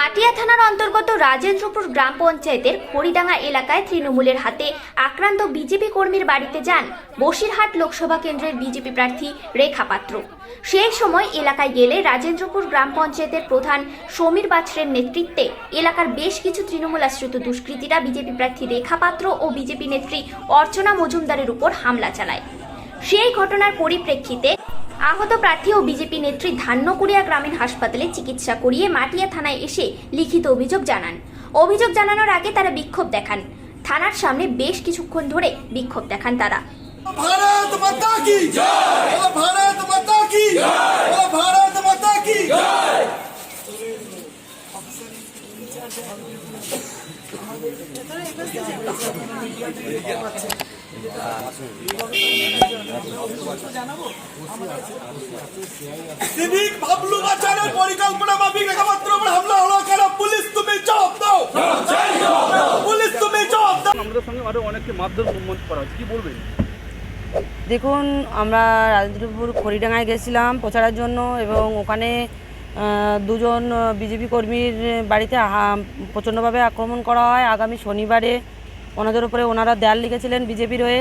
মাটিয়া থানার অন্তর্গত রাজেন্দ্রপুর গ্রাম পঞ্চায়েতের খড়িডাঙ্গা এলাকায় তৃণমূলের হাতে আক্রান্ত বিজেপি কর্মীর বাড়িতে যান বসিরহাট লোকসভা কেন্দ্রের বিজেপি প্রার্থী রেখা পাত্র। সেই সময় এলাকায় গেলে রাজেন্দ্রপুর গ্রাম পঞ্চায়েতের প্রধান সমীর বাছরের নেতৃত্বে এলাকার বেশ কিছু তৃণমূল আশ্রিত দুষ্কৃতীরা বিজেপি প্রার্থী রেখা পাত্র ও বিজেপি নেত্রী অর্চনা মজুমদারের উপর হামলা চালায়। সেই ঘটনার পরিপ্রেক্ষিতে আহত প্রার্থী ও বিজেপি নেত্রী ধান্যকুড়িয়া গ্রামীণ হাসপাতালে চিকিৎসা করিয়ে মাটিয়া থানায় এসে লিখিত অভিযোগ জানান। অভিযোগ জানানোর আগে তারা বিক্ষোভ দেখান। থানার সামনে বেশ কিছুক্ষণ ধরে বিক্ষোভ দেখান তারা। भारत माता की जय, भारत माता की जय, भारत माता की जय। সিভিক ভাবলু বাঁচানোর পরিকল্পনা মাফিক রেখাপাত্র উপর হামলা হলো কেন? পুলিশ তুমি জবাব দাও, পুলিশ তুমি জবাব দাও। আমাদের সঙ্গে আরো অনেককে মারধর মুভমেন্ট করা হচ্ছে, কি বলবেন? দেখুন, আমরা রাজেন্দ্রপুর খড়িডাঙ্গায় গেছিলাম প্রচারের জন্য এবং ওখানে দুজন বিজেপি কর্মীর বাড়িতে প্রচণ্ডভাবে আক্রমণ করা হয়। আগামী শনিবারে ওনাদের উপরে ওনারা দেয়াল লিখেছিলেন বিজেপির হয়ে,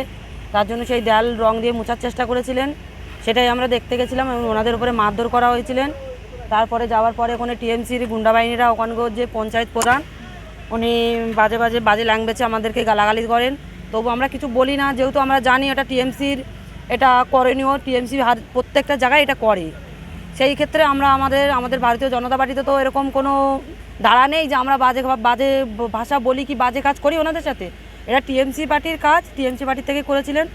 তার জন্য সেই দেয়াল রং দিয়ে মোছার চেষ্টা করেছিলেন, সেটাই আমরা দেখতে গেছিলাম এবং ওনাদের উপরে মারধর করা হয়েছিলেন। তারপরে যাওয়ার পরে ওখানে টিএমসির গুন্ডা বাহিনীরা ওখানকার যে পঞ্চায়েত প্রধান উনি বাজে ল্যাঙ্গুয়েজে আমাদেরকে গালাগালি করেন। তবু আমরা কিছু বলি না, যেহেতু আমরা জানি এটা টিএমসির এটা করণীয়, টিএমসি প্রত্যেকটা জায়গায় এটা করে। সেই ক্ষেত্রে আমরা আমাদের ভারতীয় জনতা পার্টিতে তো এরকম কোনো ধারা নেই যে আমরা বাজে ভাষা বলি কি বাজে কাজ করি ওনাদের সাথে। এটা টিএমসি পার্টির কাজ, টিএমসি পার্টির থেকে করেছিলেন।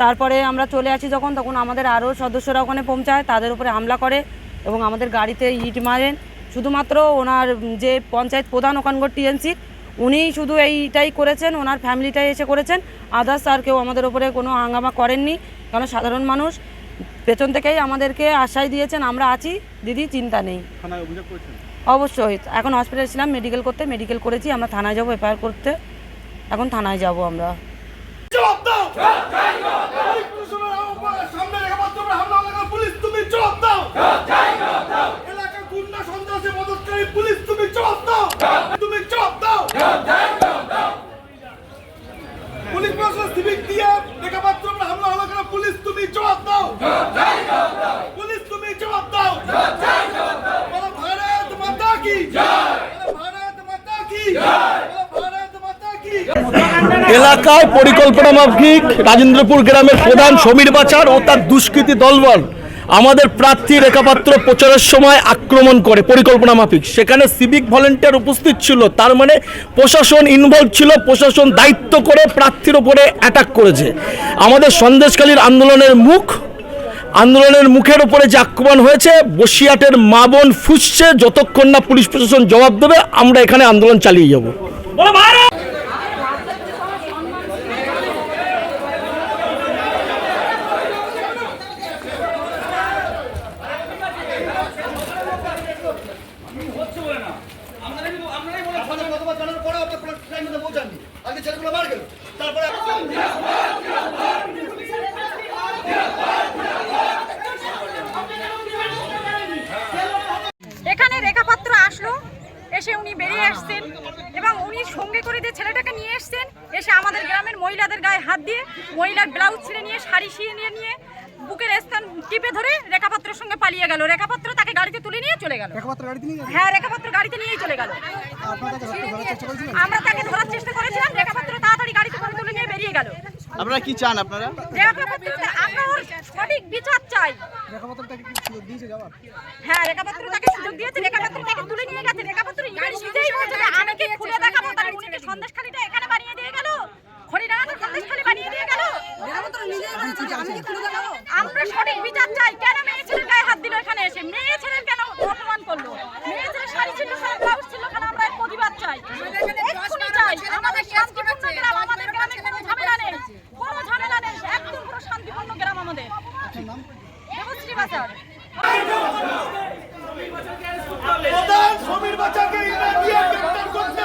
তারপরে আমরা চলে আসি তখন আমাদের আরও সদস্যরা ওখানে পৌঁছায়, তাদের উপরে হামলা করে এবং আমাদের গাড়িতে ইট মারেন। শুধুমাত্র ওনার যে পঞ্চায়েত প্রধান ওখানকার টিএমসির উনিই শুধু এইটাই করেছেন, ওনার ফ্যামিলিটাই এসে করেছেন, আদার্স আর কেউ আমাদের ওপরে কোনো হাঙ্গামা করেননি। কারণ সাধারণ মানুষ পেছন থেকেই আমাদেরকে আশ্বাস দিয়েছেন আমরা আছি দিদি, চিন্তা নেই। থানায় অভিযোগ করেছেন? অবশ্যই, এখন হসপিটালে ছিলাম, মেডিকেল করেছি, আমরা থানায় যাবো এফআইআর করতে, এখন থানায় যাব আমরা। জবাব দাও, সামনে রেখাপাত্র উপর হামলা হলো কেন? পুলিশ তুমি জবাব দাও, এলাকার গুন্ডা সন্ত্রাসী মদতকারী পুলিশ তুমি জবাব দাও, তুমি জবাব দাও। পুলিশ প্রশাসন সিভিক দিয়ে রেখাপাত্র উপর হামলা হলো কেন? পুলিশ তুমি জবাব দাও, পুলিশ তুমি জবাব দাও। ভারত মাতা কি জয়, ভারত মাতা কি জয়, ভারত মাতা কি জয়। এলাকায় পরিকল্পনা মাফিক রাজেন্দ্রপুর গ্রামের প্রধান সমীর বাছার ও তার দুষ্কৃতী দলবল আমাদের প্রার্থী রেখা পাত্র প্রচারের সময় আক্রমণ করে পরিকল্পনা মাফিক। সেখানে সিভিক ভলেন্টিয়ার উপস্থিত ছিল, তার মানে প্রশাসন ইনভলভ ছিল, প্রশাসন দায়িত্ব করে প্রার্থীর উপরে অ্যাটাক করেছে। আমাদের সন্দেশখালীর আন্দোলনের মুখের উপরে যে আক্রমণ হয়েছে, বসিরহাটের মা বোন ফুসছে, যতক্ষণ না পুলিশ প্রশাসন জবাব দেবে আমরা এখানে আন্দোলন চালিয়ে যাব। এখানে রেখা পাত্র আসলো, এসে উনি বেরিয়ে আসছেন এবং উনি সঙ্গে করে যে ছেলেটাকে নিয়ে এসছেন, এসে আমাদের গ্রামের মহিলাদের গায়ে হাত দিয়ে মহিলার ব্লাউজ ছিঁড়ে নিয়ে শাড়ি ছিঁড়ে নিয়ে বুকের স্থান টিপে ধরে রেখা পাত্রের সঙ্গে পালিয়ে গেল। রেখা পাত্র তাকে গাড়িতে তুলে নিয়ে চলে গেল। হ্যাঁ, রেখা পাত্র গাড়িতে নিয়েই চলে গেল। আমরা তাকে ধরার চেষ্টা করেছিলাম, রেখা পাত্র তাড়াতাড়ি গাড়িতে করে তুলে নিয়ে বেরিয়ে গেল। আপনারা কি চান? আপনারা আমরা সঠিক বিচার চাই। হ্যাঁ, রেখা পাত্র তাকে সুযোগ দিয়েছে, রেখা পাত্র তাকে তুলে নিয়ে গেছে। রেখা পাত্র নিজেই বলছে যে আমি কি খুলে দেখাবো, তার নিজেকে সন্দেশখালীটা এখানে বানিয়ে দিয়ে গেল, খড়িডাঙ্গাতে সন্দেশখালী বানিয়ে দিয়ে গেল। আমরা সঠিক বিচার চাই। কেন মেয়ে ছেলের গায়ে হাত দিল? এখানে এসে মেয়ে ছেলের কেন অপমান করলো? মেয়ে ছেলের শাড়ি ছিল, ব্লাউজ ছিল, কেন? আমরা এর প্রতিবাদ চাই, এক্ষুনি চাই। আমাদের শান্তিপূর্ণ গ্রাম, আমাদের গ্রামে কোনো ঝামেলা নেই, একদম পুরো শান্তিপূর্ণ গ্রাম আমাদের। দেবশ্রী বাজার প্রধান সমীর বাছাকে ইংরেজি গ্রেফতার করতে